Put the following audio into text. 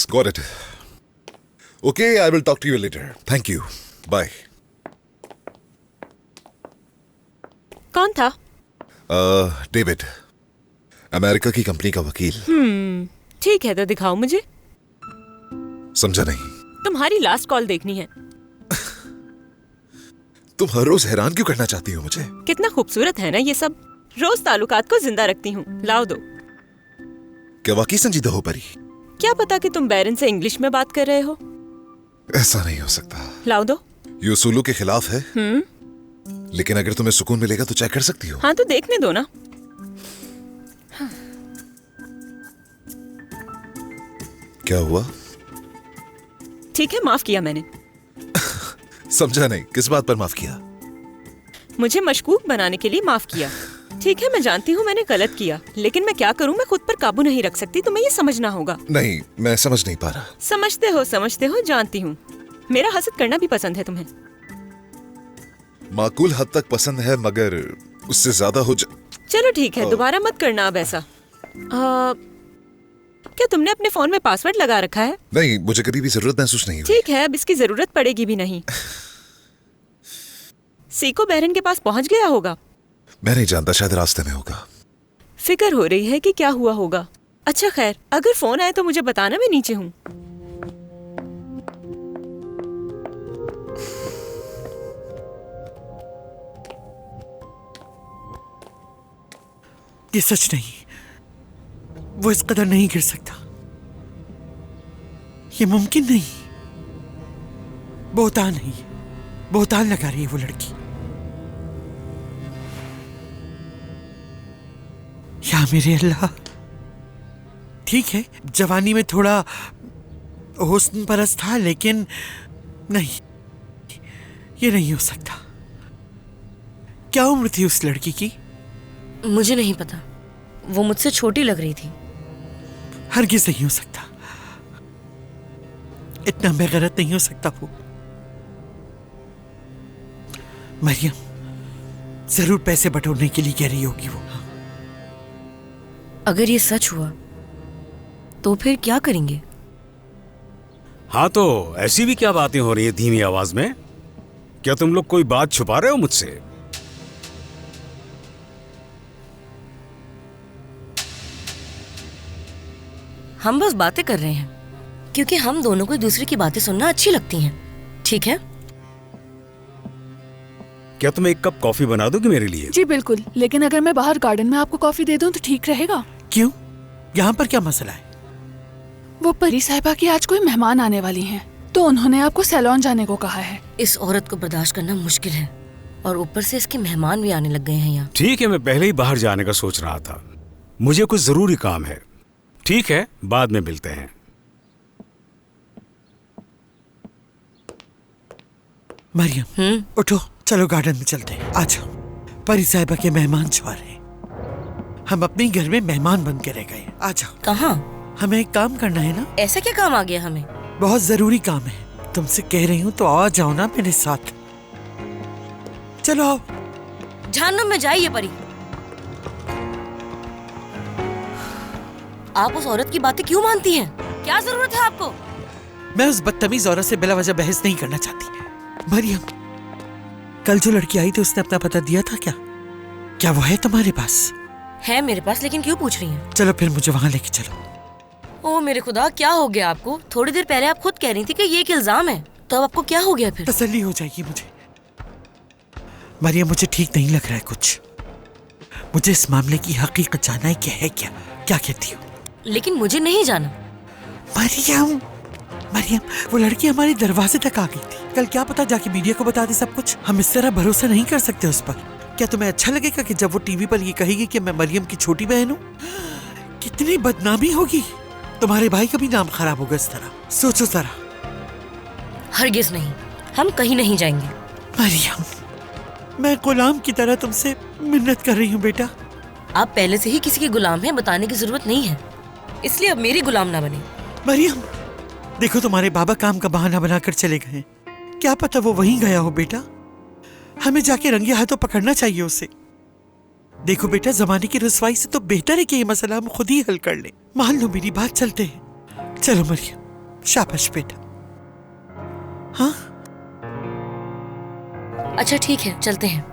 got it. Okay, I will talk to you later. Thank you. Bye. कौन था? David, America की company का वकील। ठीक है तो दिखाओ मुझे। समझा नहीं। तुम्हारी लास्ट कॉल देखनी है। तुम हर रोज हैरान क्यों करना चाहती हो मुझे? कितना खूबसूरत है ना ये सब। रोज ताल्लुकात को जिंदा रखती हूँ। लाओ दो। क्या वाकई संजीदा हो परी? क्या पता कि तुम बैरन से इंग्लिश में बात कर रहे हो। ऐसा नहीं हो सकता। लाओ दो। ये उसूलों के खिलाफ है। लेकिन अगर तुम्हें सुकून मिलेगा तो चेक कर सकती हो। हाँ तो देखने दो ना। क्या हुआ? ठीक है, माफ किया मैंने। समझा नहीं, किस बात पर माफ किया? मुझे मशकूक बनाने के लिए माफ किया। ठीक है, मैं जानती हूँ मैंने गलत किया, लेकिन मैं क्या करूँ, मैं खुद पर काबू नहीं रख सकती। तुम्हें ये समझना होगा। नहीं, मैं समझ नहीं पा रहा। समझते हो, जानती हूँ। मेरा हसद करना भी पसंद है तुम्हें। माकूल हद तक पसंद है, मगर उससे ज्यादा हो चलो ठीक है, दोबारा मत करना अब ऐसा। क्या तुमने अपने फोन में पासवर्ड लगा रखा है? नहीं, मुझे कभी भी जरूरत महसूस नहीं हुई। ठीक है, अब इसकी जरूरत पड़ेगी भी नहीं। सीको बहरन के पास पहुंच गया होगा। मैं नहीं जानता, शायद रास्ते में होगा। फिक्र हो रही है कि क्या हुआ होगा। अच्छा खैर, अगर फोन आए तो मुझे बताना, मैं नीचे हूँ। ये सच नहीं, वो इस कदर नहीं गिर सकता। ये मुमकिन नहीं। बोहतान लगा रही है वो लड़की। या मेरे अल्लाह। ठीक है, जवानी में थोड़ा हुस्न परस्त था, लेकिन नहीं, ये नहीं हो सकता। क्या उम्र थी उस लड़की की? मुझे नहीं पता, वो मुझसे छोटी लग रही थी। हरगिज़ नहीं हो सकता। इतना बेगैरत नहीं हो सकता वो। मरियम जरूर पैसे बटोरने के लिए कह रही होगी वो। अगर ये सच हुआ तो फिर क्या करेंगे? हाँ तो ऐसी भी क्या बातें हो रही है धीमी आवाज में? क्या तुम लोग कोई बात छुपा रहे हो मुझसे? हम बस बातें कर रहे हैं, क्योंकि हम दोनों को दूसरे की बातें सुनना अच्छी लगती हैं। ठीक है? क्या तुम एक कप कॉफी बना दोगे मेरे लिए? जी बिल्कुल, लेकिन अगर मैं बाहर गार्डन में आपको कॉफी दे दूं तो ठीक रहेगा? क्यों? यहाँ पर क्या मसला है? वो परी साहिबा की आज कोई मेहमान आने वाली हैं, तो उन्होंने आपको सैलून जाने को कहा है। इस औरत को बर्दाश्त करना मुश्किल है, और ऊपर से इसके मेहमान भी आने लग गए हैं यहाँ। ठीक है, मैं पहले ही बाहर जाने का सोच रहा था। मुझे कुछ जरूरी काम है। ठीक है, बाद में मिलते हैं। मरियम उठो, चलो गार्डन में चलते हैं। आ जाओ। परी साहिबा के मेहमान जो आ रहे हैं। हम अपने घर में मेहमान बन के रह गए। आ जाओ। कहाँ? हमें एक काम करना है ना। ऐसा क्या काम आ गया हमें? बहुत जरूरी काम है। तुमसे कह रही हूँ तो आ जाओ ना मेरे साथ। चलो आओ। जहन्नुम में जाइए परी। आप उस औरत की बातें क्यों मानती हैं? क्या जरूरत है आपको? मैं उस बदतमीज औरत से बिला वजह बहस नहीं करना चाहती। मरियम, कल जो लड़की आई थी उसने अपना पता दिया था क्या? क्या वो है तुम्हारे पास? है मेरे पास, लेकिन क्यों पूछ रही हैं? चलो फिर मुझे वहाँ लेके चलो। ओ मेरे खुदा, क्या हो गया आपको? थोड़ी देर पहले आप खुद कह रही थी कि ये एक इल्जाम है, तो अब आपको क्या हो गया फिर? तसल्ली हो जाएगी मुझे। मरियम, मुझे ठीक नहीं लग रहा है कुछ। मुझे इस मामले की हकीकत जानना है कि है क्या। क्या कहती हो? लेकिन मुझे नहीं जाना। मरियम, मरियम, वो लड़की हमारे दरवाजे तक आ गई थी। कल क्या पता जाके मीडिया को बता दे सब कुछ। हम इस तरह भरोसा नहीं कर सकते उस पर। क्या तुम्हें अच्छा लगेगा कि जब वो टीवी पर ये कहेगी कि मैं मरियम की छोटी बहन हूँ? कितनी बदनामी होगी। तुम्हारे भाई का भी नाम खराब होगा इस तरह। सोचो जरा। हरगिज नहीं, हम कहीं नहीं जाएंगे। मरियम, मैं गुलाम की तरह तुमसे मिन्नत कर रही हूँ बेटा। आप पहले से ही किसी के गुलाम हैं, बताने की जरूरत नहीं है, इसलिए अब मेरी गुलाम ना बने। मरियम, देखो तुम्हारे बाबा काम का बहाना बनाकर चले गए। क्या पता वो वहीं गया हो बेटा। हमें जाके रंगे हाथों पकड़ना चाहिए उसे। देखो बेटा, जमाने की रुसवाई से तो बेहतर है कि ये मसला हम खुद ही हल कर लें। मान लो मेरी बात, चलते हैं। चलो मरियम। शाबाश बेटा। हाँ अच्छा ठीक है, चलते हैं।